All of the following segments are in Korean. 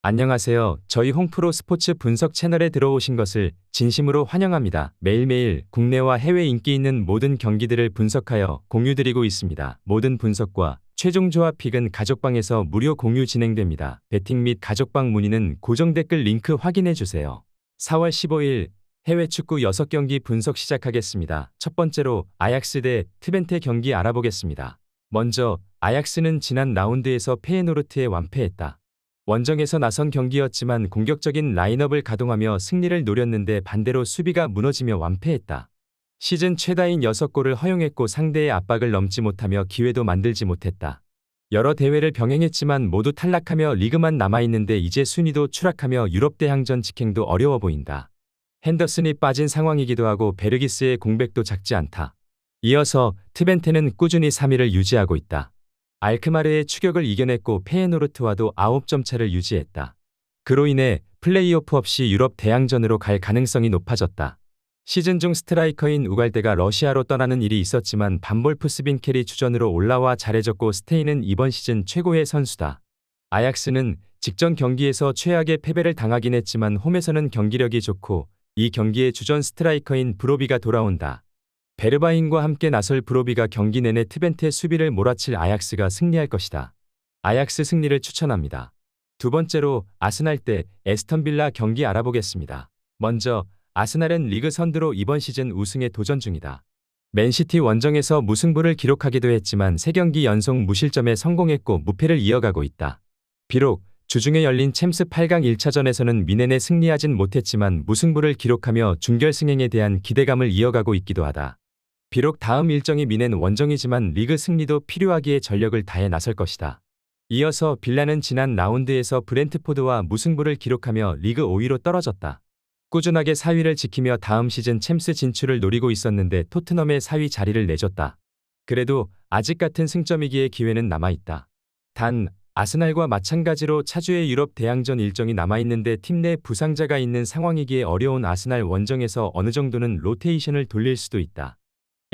안녕하세요. 저희 홍프로 스포츠 분석 채널에 들어오신 것을 진심으로 환영합니다. 매일매일 국내와 해외 인기 있는 모든 경기들을 분석하여 공유드리고 있습니다. 모든 분석과 최종 조합 픽은 가족방에서 무료 공유 진행됩니다. 베팅 및 가족방 문의는 고정 댓글 링크 확인해주세요. 4월 15일 해외 축구 6경기 분석 시작하겠습니다. 첫 번째로 아약스 대 트벤테 경기 알아보겠습니다. 먼저 아약스는 지난 라운드에서 페예노르트에 완패했다. 원정에서 나선 경기였지만 공격적인 라인업을 가동하며 승리를 노렸는데 반대로 수비가 무너지며 완패했다. 시즌 최다인 6골을 허용했고 상대의 압박을 넘지 못하며 기회도 만들지 못했다. 여러 대회를 병행했지만 모두 탈락하며 리그만 남아있는데 이제 순위도 추락하며 유럽 대항전 직행도 어려워 보인다. 핸더슨이 빠진 상황이기도 하고 베르기스의 공백도 작지 않다. 이어서 트벤테는 꾸준히 3위를 유지하고 있다. 알크마르의 추격을 이겨냈고 페예노르트와도 9점 차를 유지했다. 그로 인해 플레이오프 없이 유럽 대항전으로 갈 가능성이 높아졌다. 시즌 중 스트라이커인 우갈대가 러시아로 떠나는 일이 있었지만 반볼프 스빈켈이 주전으로 올라와 잘해줬고 스테인은 이번 시즌 최고의 선수다. 아약스는 직전 경기에서 최악의 패배를 당하긴 했지만 홈에서는 경기력이 좋고 이 경기에 주전 스트라이커인 브로비가 돌아온다. 베르바인과 함께 나설 브로비가 경기 내내 트벤테 수비를 몰아칠 아약스가 승리할 것이다. 아약스 승리를 추천합니다. 두 번째로 아스날 대 에스턴 빌라 경기 알아보겠습니다. 먼저 아스날은 리그 선두로 이번 시즌 우승에 도전 중이다. 맨시티 원정에서 무승부를 기록하기도 했지만 3경기 연속 무실점에 성공했고 무패를 이어가고 있다. 비록 주중에 열린 챔스 8강 1차전에서는 미넨에 승리하진 못했지만 무승부를 기록하며 준결승행에 대한 기대감을 이어가고 있기도 하다. 비록 다음 일정이 미넨 원정이지만 리그 승리도 필요하기에 전력을 다해 나설 것이다. 이어서 빌라는 지난 라운드에서 브렌트포드와 무승부를 기록하며 리그 5위로 떨어졌다. 꾸준하게 4위를 지키며 다음 시즌 챔스 진출을 노리고 있었는데 토트넘의 4위 자리를 내줬다. 그래도 아직 같은 승점이기에 기회는 남아있다. 단 아스날과 마찬가지로 차주의 유럽 대항전 일정이 남아있는데 팀 내 부상자가 있는 상황이기에 어려운 아스날 원정에서 어느 정도는 로테이션을 돌릴 수도 있다.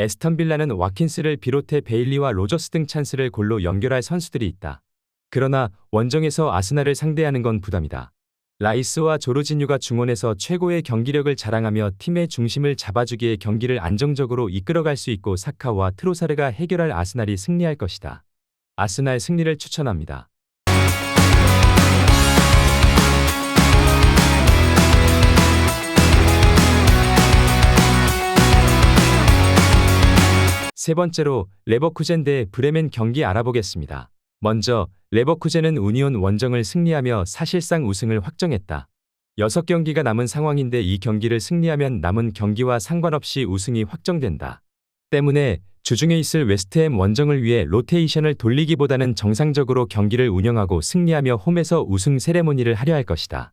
에스턴 빌라는 와킨스를 비롯해 베일리와 로저스 등 찬스를 골로 연결할 선수들이 있다. 그러나 원정에서 아스날을 상대하는 건 부담이다. 라이스와 조르지뉴가 중원에서 최고의 경기력을 자랑하며 팀의 중심을 잡아주기에 경기를 안정적으로 이끌어갈 수 있고 사카와 트로사르가 해결할 아스날이 승리할 것이다. 아스날 승리를 추천합니다. 세 번째로 레버쿠젠 대 브레멘 경기 알아보겠습니다. 먼저 레버쿠젠은 우니온 원정을 승리하며 사실상 우승을 확정했다. 6경기가 남은 상황인데 이 경기를 승리하면 남은 경기와 상관없이 우승이 확정된다. 때문에 주중에 있을 웨스트햄 원정을 위해 로테이션을 돌리기보다는 정상적으로 경기를 운영하고 승리하며 홈에서 우승 세레모니를 하려 할 것이다.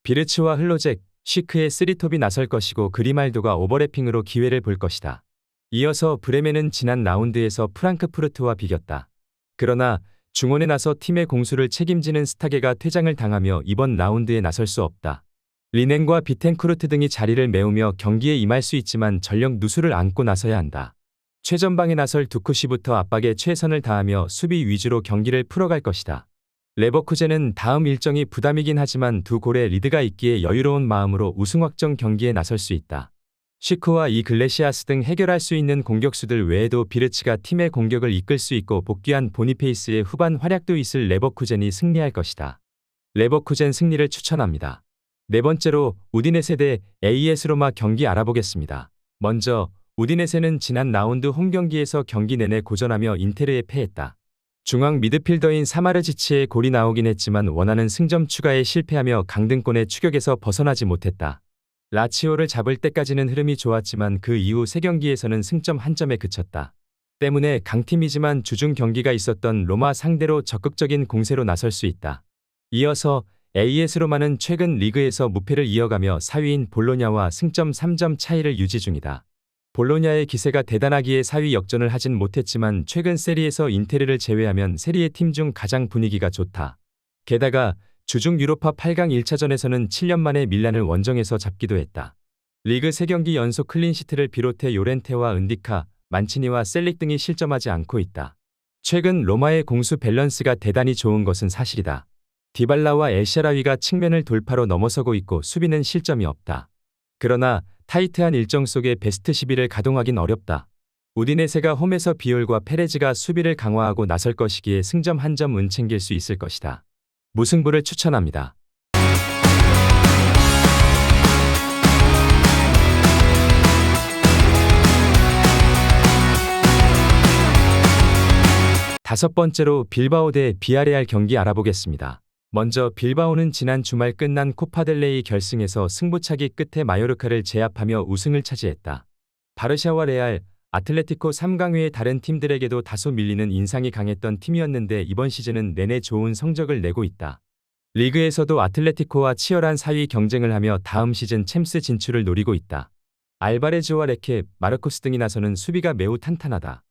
비르츠와 흘로잭, 쉬크의 쓰리톱이 나설 것이고 그리말도가 오버래핑으로 기회를 볼 것이다. 이어서 브레멘은 지난 라운드에서 프랑크푸르트와 비겼다. 그러나 중원에 나서 팀의 공수를 책임지는 스타게가 퇴장을 당하며 이번 라운드에 나설 수 없다. 리넨과 비텐쿠르트 등이 자리를 메우며 경기에 임할 수 있지만 전력 누수를 안고 나서야 한다. 최전방에 나설 두쿠시부터 압박에 최선을 다하며 수비 위주로 경기를 풀어갈 것이다. 레버쿠젠은 다음 일정이 부담이긴 하지만 두 골의 리드가 있기에 여유로운 마음으로 우승 확정 경기에 나설 수 있다. 시크와 이글레시아스 등 해결할 수 있는 공격수들 외에도 비르츠가 팀의 공격을 이끌 수 있고 복귀한 보니페이스의 후반 활약도 있을 레버쿠젠이 승리할 것이다. 레버쿠젠 승리를 추천합니다. 네 번째로 우디네세 대 AS 로마 경기 알아보겠습니다. 먼저 우디네세는 지난 라운드 홈경기에서 경기 내내 고전하며 인테르에 패했다. 중앙 미드필더인 사마르지치의 골이 나오긴 했지만 원하는 승점 추가에 실패하며 강등권의 추격에서 벗어나지 못했다. 라치오를 잡을 때까지는 흐름이 좋았지만 그 이후 3경기에서는 승점 1점에 그쳤다. 때문에 강팀이지만 주중 경기가 있었던 로마 상대로 적극적인 공세로 나설 수 있다. 이어서 AS 로마는 최근 리그에서 무패를 이어가며 4위인 볼로냐와 승점 3점 차이를 유지 중이다. 볼로냐의 기세가 대단하기에 4위 역전을 하진 못했지만 최근 세리에서 인테르를 제외하면 세리의 팀 중 가장 분위기가 좋다. 게다가 주중 유로파 8강 1차전에서는 7년 만에 밀란을 원정에서 잡기도 했다. 리그 3경기 연속 클린시트를 비롯해 요렌테와 은디카, 만치니와 셀릭 등이 실점하지 않고 있다. 최근 로마의 공수 밸런스가 대단히 좋은 것은 사실이다. 디발라와 엘샤라위가 측면을 돌파로 넘어서고 있고 수비는 실점이 없다. 그러나 타이트한 일정 속에 베스트 11을 가동하긴 어렵다. 우디네세가 홈에서 비올과 페레즈가 수비를 강화하고 나설 것이기에 승점 한 점은 챙길 수 있을 것이다. 무승부를 추천합니다. 다섯 번째로 빌바오 대 비아레알 경기 알아보겠습니다. 먼저 빌바오는 지난 주말 끝난 코파델레이 결승에서 승부차기 끝에 마요르카를 제압하며 우승을 차지했다. 바르샤와 레알, 아틀레티코 3강회의 다른 팀들에게도 다소 밀리는 인상이 강했던 팀이었는데 이번 시즌은 내내 좋은 성적을 내고 있다. 리그에서도 아틀레티코와 치열한 4위 경쟁을 하며 다음 시즌 챔스 진출을 노리고 있다. 알바레즈와 레케, 마르코스 등이 나서는 수비가 매우 탄탄하다.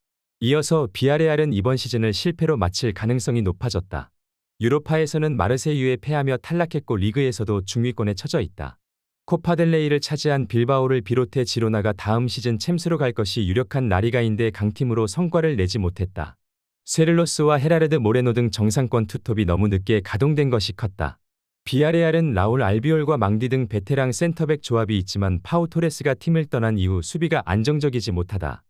이어서 비아레알은 이번 시즌을 실패로 마칠 가능성이 높아졌다. 유로파에서는 마르세유에 패하며 탈락했고 리그에서도 중위권에 처져 있다. 코파델레이를 차지한 빌바오를 비롯해 지로나가 다음 시즌 챔스로 갈 것이 유력한 라리가인데 강팀으로 성과를 내지 못했다. 세를로스와 헤라르드 모레노 등 정상권 투톱이 너무 늦게 가동된 것이 컸다. 비아레알은 라울 알비올과 망디 등 베테랑 센터백 조합이 있지만 파우 토레스가 팀을 떠난 이후 수비가 안정적이지 못하다.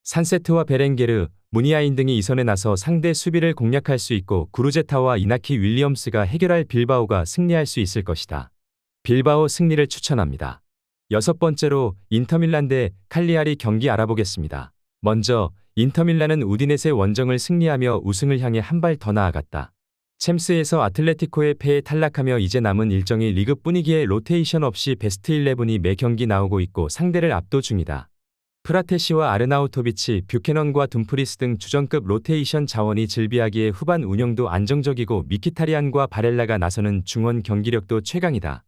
산세트와 베렌게르, 무니아인 등이 이선에 나서 상대 수비를 공략할 수 있고 구루제타와 이나키 윌리엄스가 해결할 빌바오가 승리할 수 있을 것이다. 빌바오 승리를 추천합니다. 여섯 번째로 인터밀란 대 칼리아리 경기 알아보겠습니다. 먼저 인터밀란은 우디네세 원정을 승리하며 우승을 향해 한 발 더 나아갔다. 챔스에서 아틀레티코의 패에 탈락하며 이제 남은 일정이 리그뿐이기에 로테이션 없이 베스트 11이 매 경기 나오고 있고 상대를 압도 중이다. 프라테시와 아르나우토비치, 뷰캐넌과 둠프리스 등 주전급 로테이션 자원이 즐비하기에 후반 운영도 안정적이고 미키타리안과 바렐라가 나서는 중원 경기력도 최강이다.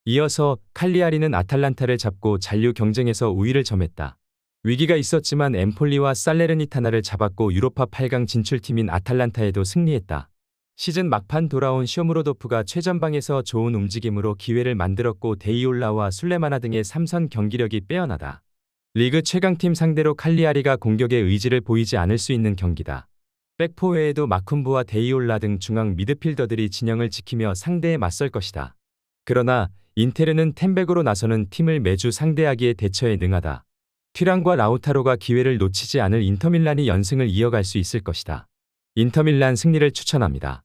이어서 칼리아리는 아탈란타를 잡고 잔류 경쟁에서 우위를 점했다. 위기가 있었지만 엠폴리와 살레르니타나를 잡았고 유로파 8강 진출팀인 아탈란타에도 승리했다. 시즌 막판 돌아온 쇼무로도프가 최전방에서 좋은 움직임으로 기회를 만들었고 데이올라와 술레마나 등의 3선 경기력이 빼어나다. 리그 최강팀 상대로 칼리아리가 공격의 의지를 보이지 않을 수 있는 경기다. 백포 외에도 마쿤부와 데이올라 등 중앙 미드필더들이 진영을 지키며 상대에 맞설 것이다. 그러나 인테르는 템백으로 나서는 팀을 매주 상대하기에 대처에 능하다. 튀랑과 라우타로가 기회를 놓치지 않을 인터밀란이 연승을 이어갈 수 있을 것이다. 인터밀란 승리를 추천합니다.